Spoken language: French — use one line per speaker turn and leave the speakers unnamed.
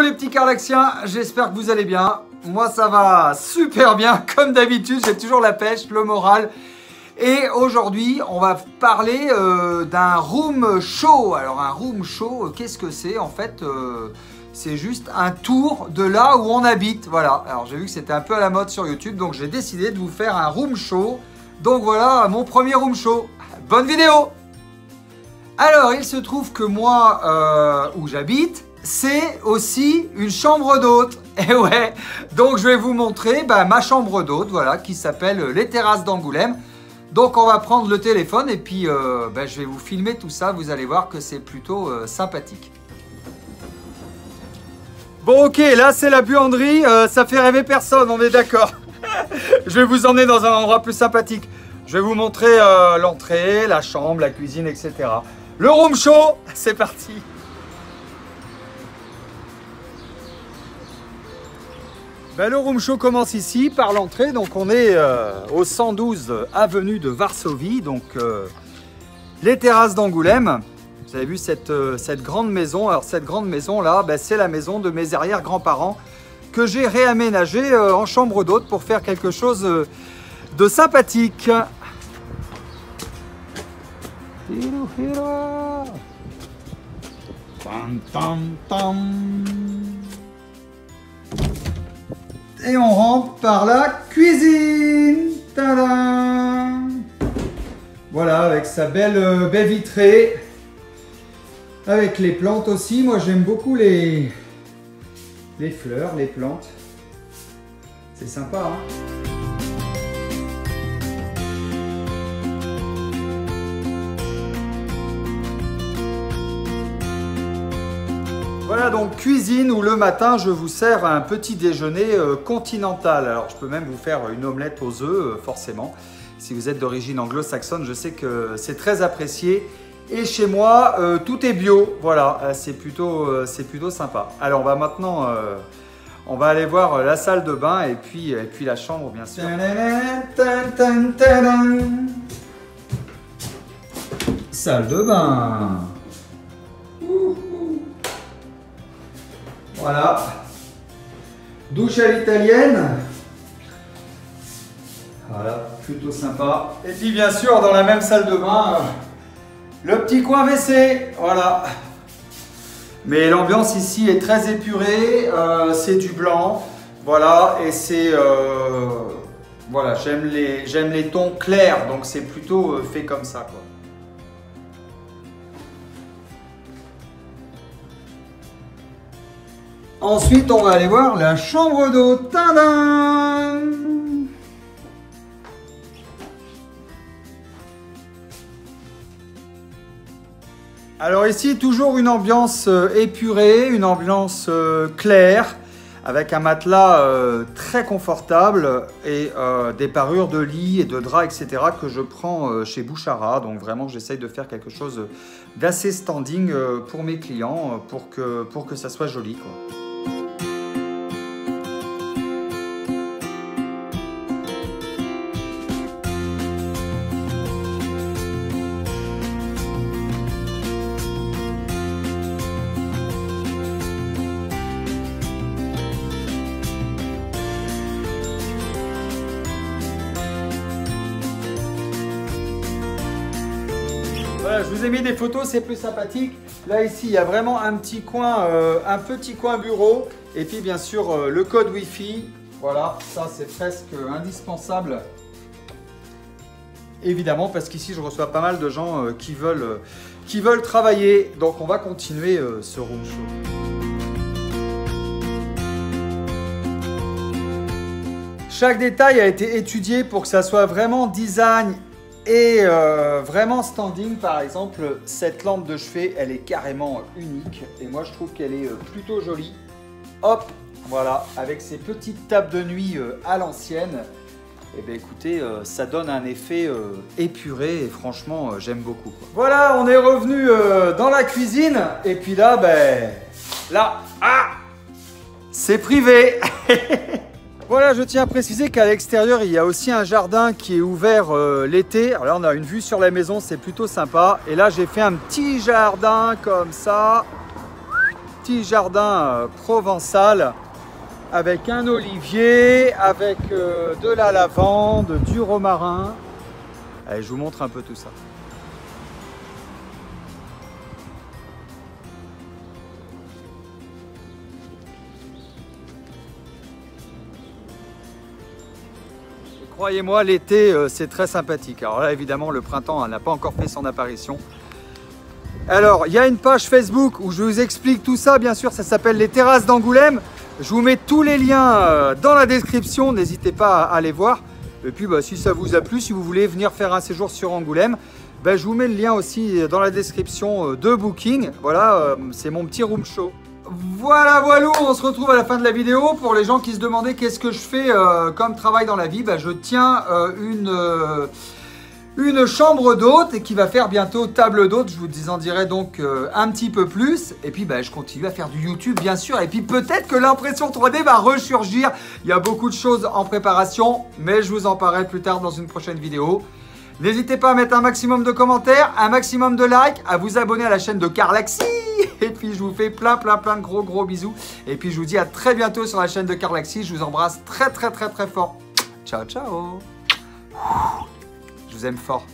les petits Carlaxiens, j'espère que vous allez bien. Moi ça va super bien, comme d'habitude, j'ai toujours la pêche, le moral. Et aujourd'hui, on va parler d'un room show. Alors un room show, qu'est-ce que c'est? En fait, c'est juste un tour de là où on habite. Voilà, alors j'ai vu que c'était un peu à la mode sur YouTube, donc j'ai décidé de vous faire un room show. Donc voilà, mon premier room show. Bonne vidéo! Alors, il se trouve que moi, où j'habite, c'est aussi une chambre d'hôte. Et ouais, donc je vais vous montrer ma chambre d'hôte, voilà, qui s'appelle Les Terrasses d'Angoulême. Donc on va prendre le téléphone et puis je vais vous filmer tout ça, vous allez voir que c'est plutôt sympathique. Bon ok, là c'est la buanderie, ça fait rêver personne, on est d'accord. Je vais vous emmener dans un endroit plus sympathique. Je vais vous montrer l'entrée, la chambre, la cuisine, etc. Le room show, c'est parti. Le room show commence ici par l'entrée, donc on est au 112 avenue de Varsovie, donc les Terrasses d'Angoulême. Vous avez vu cette grande maison. Alors cette grande maison là, c'est la maison de mes arrière-grands-parents que j'ai réaménagée en chambre d'hôte pour faire quelque chose de sympathique. Et on rentre par la cuisine. Tadam! Voilà, avec sa belle baie vitrée. Avec les plantes aussi. Moi, j'aime beaucoup les fleurs, les plantes. C'est sympa, hein? Voilà donc cuisine où le matin je vous sers un petit déjeuner continental. Alors je peux même vous faire une omelette aux œufs forcément. Si vous êtes d'origine anglo-saxonne, je sais que c'est très apprécié. Et chez moi tout est bio. Voilà, c'est plutôt sympa. Alors maintenant on va aller voir la salle de bain et puis la chambre bien sûr. Salle de bain. Voilà, douche à l'italienne, voilà, plutôt sympa. Et puis bien sûr, dans la même salle de bain, le petit coin WC, voilà. Mais l'ambiance ici est très épurée, c'est du blanc, voilà, et c'est, voilà, j'aime les tons clairs, donc c'est plutôt fait comme ça, quoi. Ensuite, on va aller voir la chambre d'hôte. Tadam! Alors ici, toujours une ambiance épurée, une ambiance claire, avec un matelas très confortable et des parures de lit et de draps, etc. que je prends chez Bouchara. Donc vraiment, j'essaye de faire quelque chose d'assez standing pour mes clients, pour que ça soit joli, quoi. Voilà, je vous ai mis des photos, c'est plus sympathique. Là, ici, il y a vraiment un petit coin bureau. Et puis, bien sûr, le code Wi-Fi. Voilà, ça, c'est presque indispensable. Évidemment, parce qu'ici, je reçois pas mal de gens qui veulent travailler. Donc, on va continuer ce room show. Chaque détail a été étudié pour que ça soit vraiment design et vraiment standing. Par exemple, cette lampe de chevet, elle est carrément unique. Et moi, je trouve qu'elle est plutôt jolie. Hop, voilà, avec ces petites tables de nuit à l'ancienne. Et bien écoutez, ça donne un effet épuré et franchement, j'aime beaucoup, quoi. Voilà, on est revenu dans la cuisine. Et puis là, c'est privé. Voilà, je tiens à préciser qu'à l'extérieur, il y a aussi un jardin qui est ouvert l'été. Alors là, on a une vue sur la maison, c'est plutôt sympa. Et là, j'ai fait un petit jardin comme ça. petit jardin provençal avec un olivier, avec de la lavande, du romarin. Allez, je vous montre un peu tout ça. Croyez-moi, l'été, c'est très sympathique. Alors là, évidemment, le printemps n'a pas encore fait son apparition. Alors, il y a une page Facebook où je vous explique tout ça, bien sûr, ça s'appelle Les Terrasses d'Angoulême. Je vous mets tous les liens dans la description, n'hésitez pas à aller voir. Et puis, si ça vous a plu, si vous voulez venir faire un séjour sur Angoulême, je vous mets le lien aussi dans la description de Booking. Voilà, c'est mon petit room show. Voilà, voilà, on se retrouve à la fin de la vidéo. Pour les gens qui se demandaient qu'est-ce que je fais comme travail dans la vie, je tiens une chambre d'hôte et qui va faire bientôt table d'hôte. Je vous en dirai donc un petit peu plus. Et puis je continue à faire du YouTube bien sûr. Et puis peut-être que l'impression 3D va ressurgir. Il y a beaucoup de choses en préparation, mais je vous en parlerai plus tard dans une prochaine vidéo. N'hésitez pas à mettre un maximum de commentaires, un maximum de likes, à vous abonner à la chaîne de Carlaxy. Et puis je vous fais plein de gros bisous. Et puis je vous dis à très bientôt sur la chaîne de Carlaxy. Je vous embrasse très fort. Ciao ciao. Je vous aime fort.